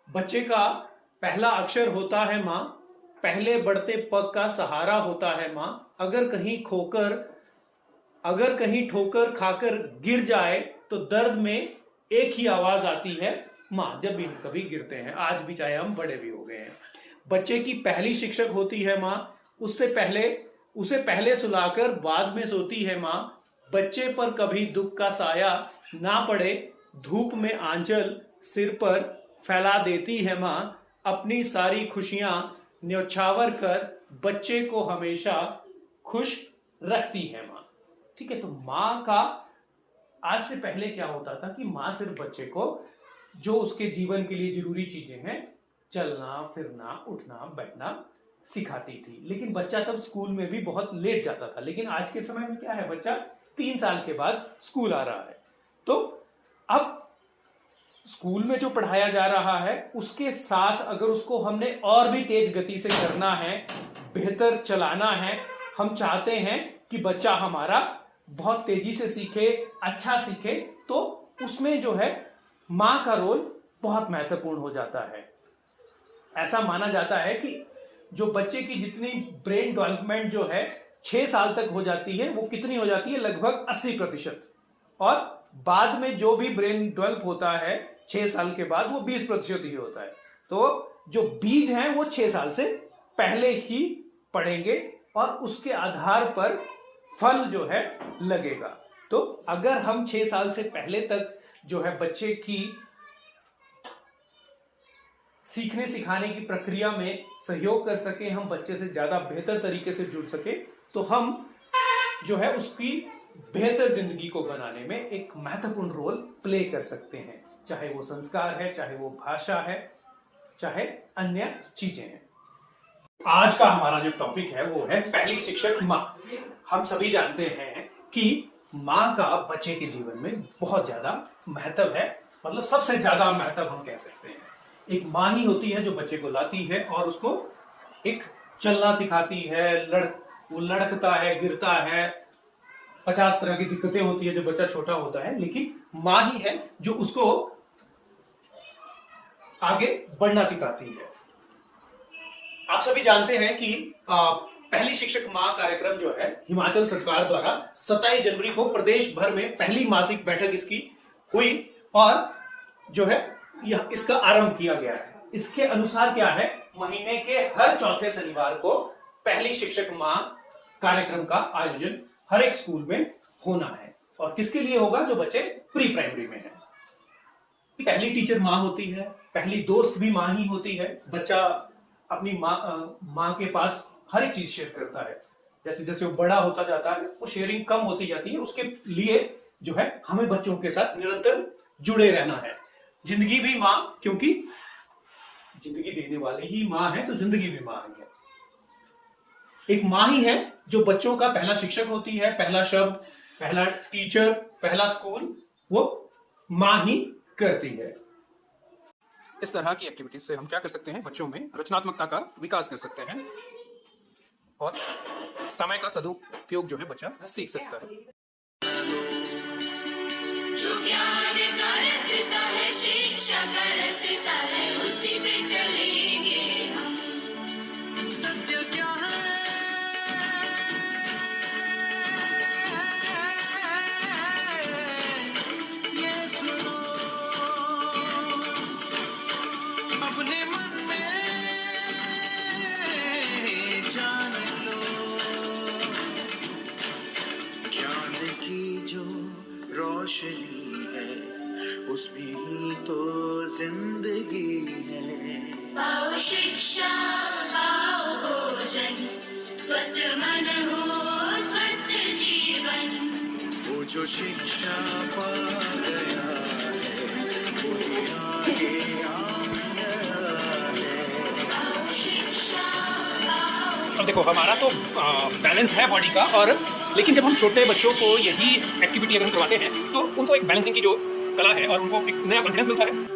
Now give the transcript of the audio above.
बच्चे का पहला अक्षर होता है माँ, पहले बढ़ते पग का सहारा होता है माँ। अगर कहीं ठोकर खाकर गिर जाए तो दर्द में एक ही आवाज आती है माँ। जब भी कभी गिरते हैं, आज भी, चाहे हम बड़े भी हो गए हैं। बच्चे की पहली शिक्षक होती है माँ, उसे पहले सुलाकर बाद में सोती है माँ। बच्चे पर कभी दुख का साया ना पड़े, धूप में आंचल सिर पर फैला देती है माँ। अपनी सारी खुशियां न्यौछावर कर बच्चे को हमेशा खुश रखती है माँ। ठीक है, तो माँ का आज से पहले क्या होता था कि माँ सिर्फ बच्चे को जो उसके जीवन के लिए जरूरी चीजें हैं, चलना फिरना उठना बैठना, सिखाती थी। लेकिन बच्चा तब स्कूल में भी बहुत लेट जाता था। लेकिन आज के समय में क्या है, बच्चा 3 साल के बाद स्कूल आ रहा है। तो अब स्कूल में जो पढ़ाया जा रहा है उसके साथ अगर उसको हमने और भी तेज गति से करना है, बेहतर चलाना है, हम चाहते हैं कि बच्चा हमारा बहुत तेजी से सीखे, अच्छा सीखे, तो उसमें जो है मां का रोल बहुत महत्वपूर्ण हो जाता है। ऐसा माना जाता है कि जो बच्चे की जितनी ब्रेन डेवलपमेंट जो है 6 साल तक हो जाती है, वो कितनी हो जाती है, लगभग 80%। और बाद में जो भी ब्रेन डेवलप होता है 6 साल के बाद, वो 20% ही होता है। तो जो बीज हैं वो 6 साल से पहले ही पड़ेंगे और उसके आधार पर फल जो है लगेगा। तो अगर हम 6 साल से पहले तक जो है बच्चे की सीखने सिखाने की प्रक्रिया में सहयोग कर सके, हम बच्चे से ज्यादा बेहतर तरीके से जुड़ सके, तो हम जो है उसकी बेहतर जिंदगी को बनाने में एक महत्वपूर्ण रोल प्ले कर सकते हैं। चाहे वो संस्कार है, चाहे वो भाषा है, चाहे अन्य चीजें हैं। आज का हमारा जो टॉपिक है वो है पहली शिक्षक माँ। हम सभी जानते हैं कि माँ का बच्चे के जीवन में बहुत ज्यादा महत्व है, मतलब सबसे ज्यादा महत्व हम कह सकते हैं। एक माँ ही होती है जो बच्चे को लाती है और उसको एक चलना सिखाती है, वो लड़कता है, गिरता है, 50 तरह की दिक्कतें होती है जो बच्चा छोटा होता है, लेकिन माँ ही है जो उसको आगे बढ़ना सिखाती है। आप सभी जानते हैं कि पहली शिक्षक माँ कार्यक्रम जो है हिमाचल सरकार द्वारा 27 जनवरी को प्रदेश भर में पहली मासिक बैठक इसकी हुई और जो है इसका आरंभ किया गया है। इसके अनुसार क्या है, महीने के हर चौथे शनिवार को पहली शिक्षक माँ कार्यक्रम का आयोजन हर एक स्कूल में होना है। और किसके लिए होगा, जो बच्चे प्री प्राइमरी में हैं। पहली टीचर माँ होती है, पहली दोस्त भी माँ ही होती है। बच्चा अपनी माँ के पास हर एक चीज शेयर करता है। जैसे जैसे वो बड़ा होता जाता है वो शेयरिंग कम होती जाती है। उसके लिए जो है हमें बच्चों के साथ निरंतर जुड़े रहना है। जिंदगी भी माँ, क्योंकि जिंदगी देने वाली ही माँ है, तो जिंदगी भी माँ ही है। एक माँ ही है जो बच्चों का पहला शिक्षक होती है। पहला शब्द, पहला टीचर, पहला स्कूल वो माँ ही करती है। इस तरह की एक्टिविटीज से हम क्या कर सकते हैं, बच्चों में रचनात्मकता का विकास कर सकते हैं और समय का सदुपयोग जो है बच्चा सीख सकता है। जो ज्ञान का रसता है, शिक्षा का रसता है, उसी पे चलेंगे हम। सत्य क्या है, ये सुनो, अपने मन में जान लो। ज्ञान की जो रोशनी है उसमें ही तो जिंदगी है। पाओ शिक्षा, पाओ भोजन, स्वस्थ मन हो स्वस्थ जीवन। वो जो शिक्षा पा गया है वही आगे आ गया है। पाओ शिक्षा, पाओ। अब देखो हमारा तो बैलेंस है बॉडी का, और लेकिन जब हम छोटे बच्चों को यही एक्टिविटी अगर हम करवाते हैं तो उनको एक बैलेंसिंग की जो कला है और उनको एक नया कॉन्फिडेंस मिलता है।